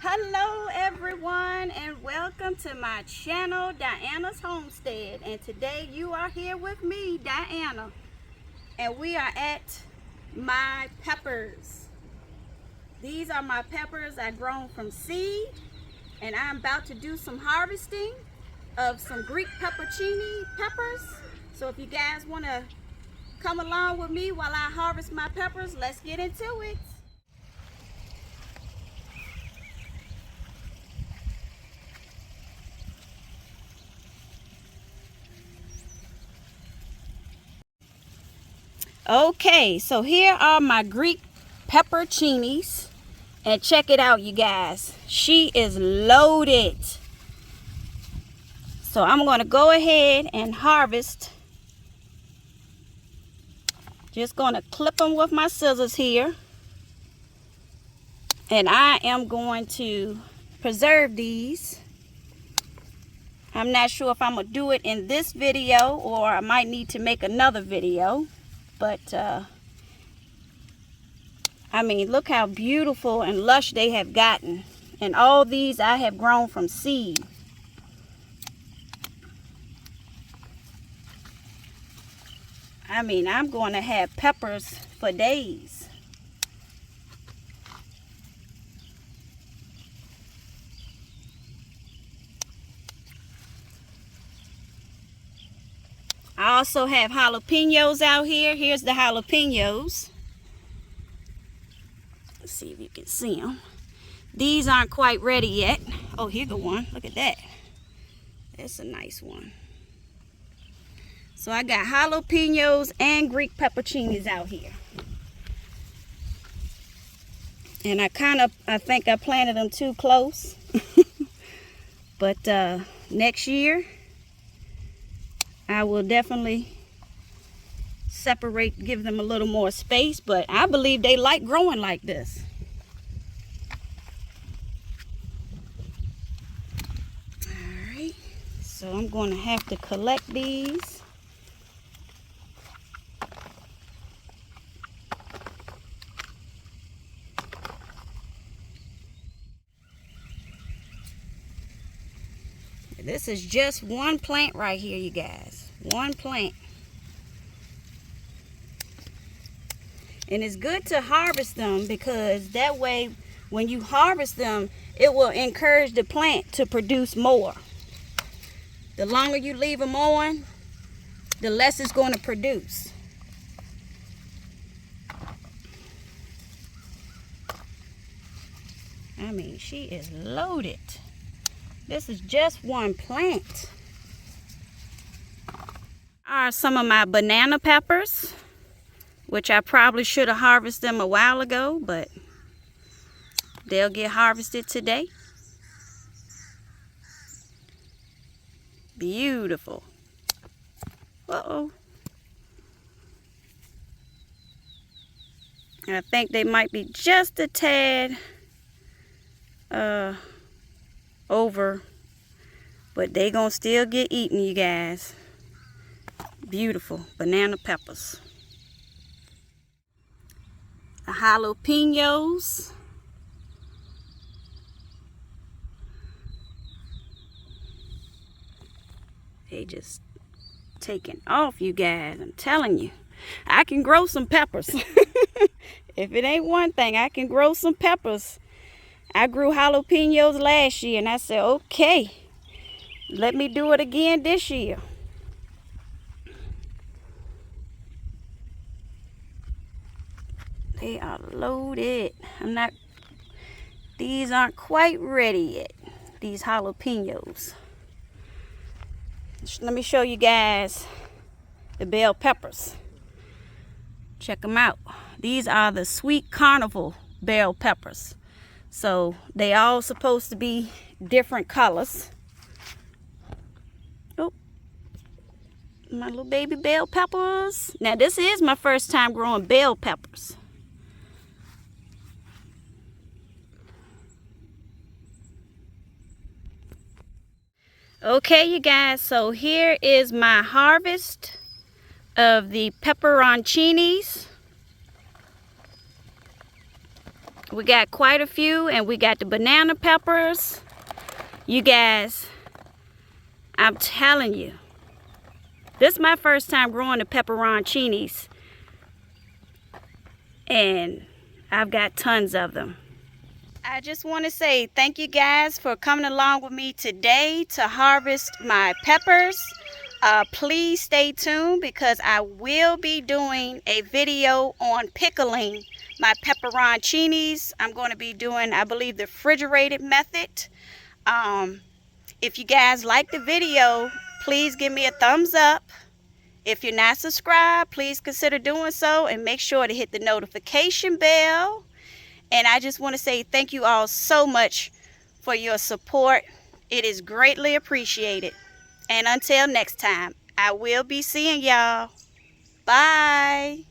Hello everyone, and welcome to my channel, Diana's Homestead. And today you are here with me, Diana, and we are at my peppers. These are my peppers I grown from seed, and I'm about to do some harvesting of some Greek peppercini peppers. So if you guys want to come along with me while I harvest my peppers, let's get into it. Okay, so here are my Greek peppercinis, and check it out, you guys. She is loaded. So I'm going to go ahead and harvest. Just going to clip them with my scissors here. And I am going to preserve these. I'm not sure if I'm going to do it in this video or I might need to make another video. But, I mean, look how beautiful and lush they have gotten. And all these I have grown from seed. I mean, I'm going to have peppers for days. I also have jalapenos out here. Here's the jalapenos. Let's see if you can see them. These aren't quite ready yet. Oh, here's the one. Look at that. That's a nice one. So I got jalapenos and Greek peppercinis out here. And I think I planted them too close. But next year, I will definitely separate, give them a little more space, but I believe they like growing like this. All right, so I'm going to have to collect these. This is just one plant right here, you guys. One plant. And it's good to harvest them because that way when you harvest them, it will encourage the plant to produce more. The longer you leave them on, the less it's going to produce. I mean, she is loaded. This is just one plant. Are some of my banana peppers, which I probably should have harvested them a while ago, but they'll get harvested today. Beautiful. Uh-oh. I think they might be just a tad over, but they gonna still get eaten, you guys. Beautiful banana peppers. The jalapenos. They just taking off, you guys. I'm telling you, I can grow some peppers. If it ain't one thing, I can grow some peppers. I grew jalapenos last year and I said, okay, let me do it again this year. They are loaded. These aren't quite ready yet, these jalapenos. Let me show you guys the bell peppers. Check them out. These are the sweet carnival bell peppers. So they all supposed to be different colors. Oh, my little baby bell peppers. Now this is my first time growing bell peppers. Okay, you guys, so here is my harvest of the pepperoncinis. We got quite a few, and we got the banana peppers. You guys, I'm telling you, this is my first time growing the pepperoncinis, and I've got tons of them. I just want to say thank you guys for coming along with me today to harvest my peppers. Please stay tuned because I will be doing a video on pickling my pepperoncinis. I'm going to be doing, I believe, the refrigerated method. If you guys like the video, please give me a thumbs up. If you're not subscribed, please consider doing so and make sure to hit the notification bell. And I just want to say thank you all so much for your support. It is greatly appreciated. And until next time, I will be seeing y'all. Bye.